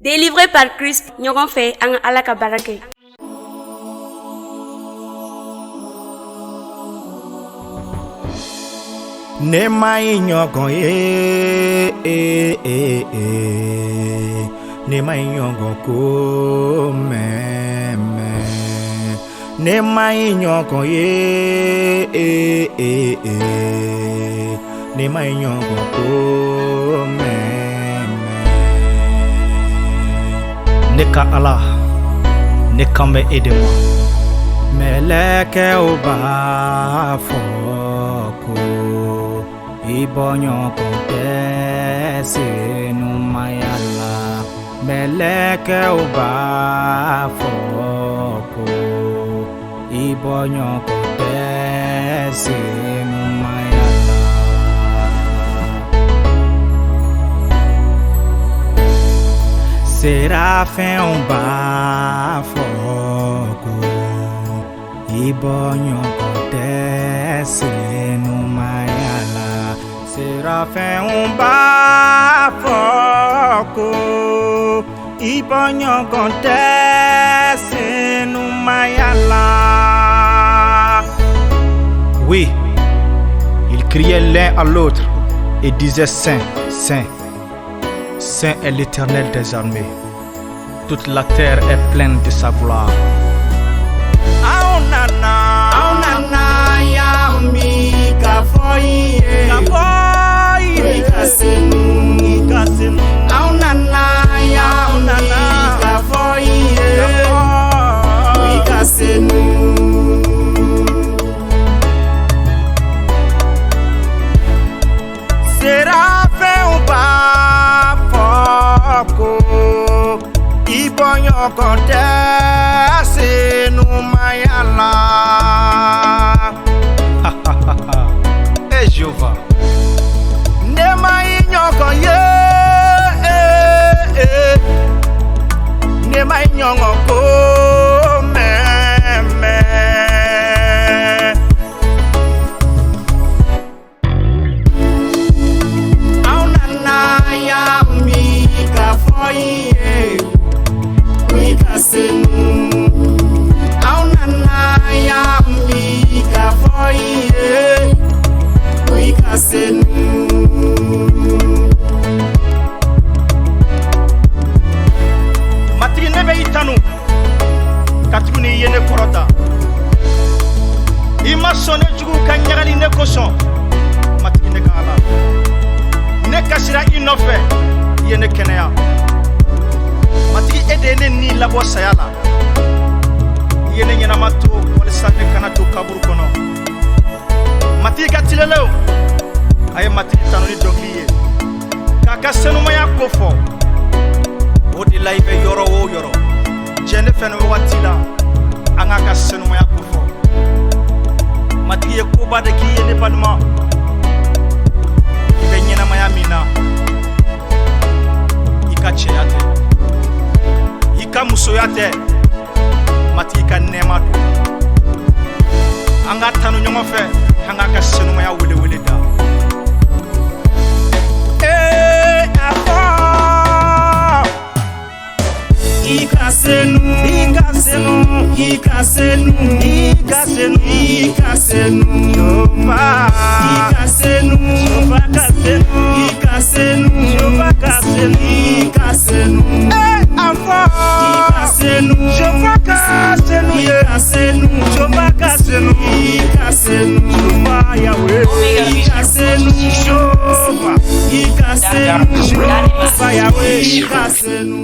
Délivré par Christ, ɲɔgɔn fɛ an ka Ala ka baara kɛ. Ne ma ye ɲɔgɔn ye, ne ma ye ɲɔgɔn ko mɛn. Ne ma ye ɲɔgɔn ye, ne ma ye ɲɔgɔn ko mɛn. Ne ka Ala, ne kan bɛ e de ma. Mɛlɛkɛw b'a fɔ ko i bɔɲɔgɔn tɛ senumaya la. Mɛlɛkɛw b'a fɔ ko i bɔɲɔgɔn tɛ senumaya la. Serafɛnw b'a fɔ ko i bɔɲɔgɔn tɛ senumaya la. Serafɛnw b'a fɔ ko i bɔɲɔgɔn tɛ senumaya la. Oui, ils criaient l'un à l'autre et disaient Saint, Saint, Saint est l'Éternel des armées. Toute la terre est pleine de sa gloire. Ibonyogon tɛ senumaya la. Eh Jéhovah, ne ma ye ɲɔgɔn ye, ne ma ye ɲɔgɔn ko mɛn. Aw nana ya mi ka fɔ ye. Aw nana ya mi ka fɔ ye, ko i ka senu. Matigi ne bɛ i tanu ka tugu ni ye ne kɔrɔta. I ma sɔn ne jugu ka ɲagali ne kosɔn. Matigi ne ka Ala, ne kasira i nɔfɛ, i ye ne kɛnɛya. Matigi e de ye ne ni labɔ saya la. I ye ne ɲɛnama to walisa ne kana to kaburu kɔnɔ. Matigi ka tilelew, a ye matigi tanu ni dɔnkili ye k'a ka senumaya ko fɔ. O de la i bɛ yɔrɔ o yɔrɔ, diɲɛ ne fɛn wagati la an k'a ka senumaya ko fɔ. Matigi ye koba de k'i ye ne balima. I bɛ ɲɛnamaya min na, i ka cɛya tɛ, i ka musoya tɛ, matigi ka nɛɛma don. An ka tanu ɲɔgɔn fɛ, an k'a ka senumaya welewele da. A fɔ i ka senu, i ka senu, i ka senu, i ka senu, i ka senu, Jehova. I ka senu, Jehova ka senu, i ka senu, Jehova ka senu, i ka senu. A fɔ i ka senu, Jehova ka senu, i ka senu, Jehova ka senu, i ka senu, Jehova Yahweh. I ka senu, Jehova, i ka senu, Jehova Yahweh, i ka senu.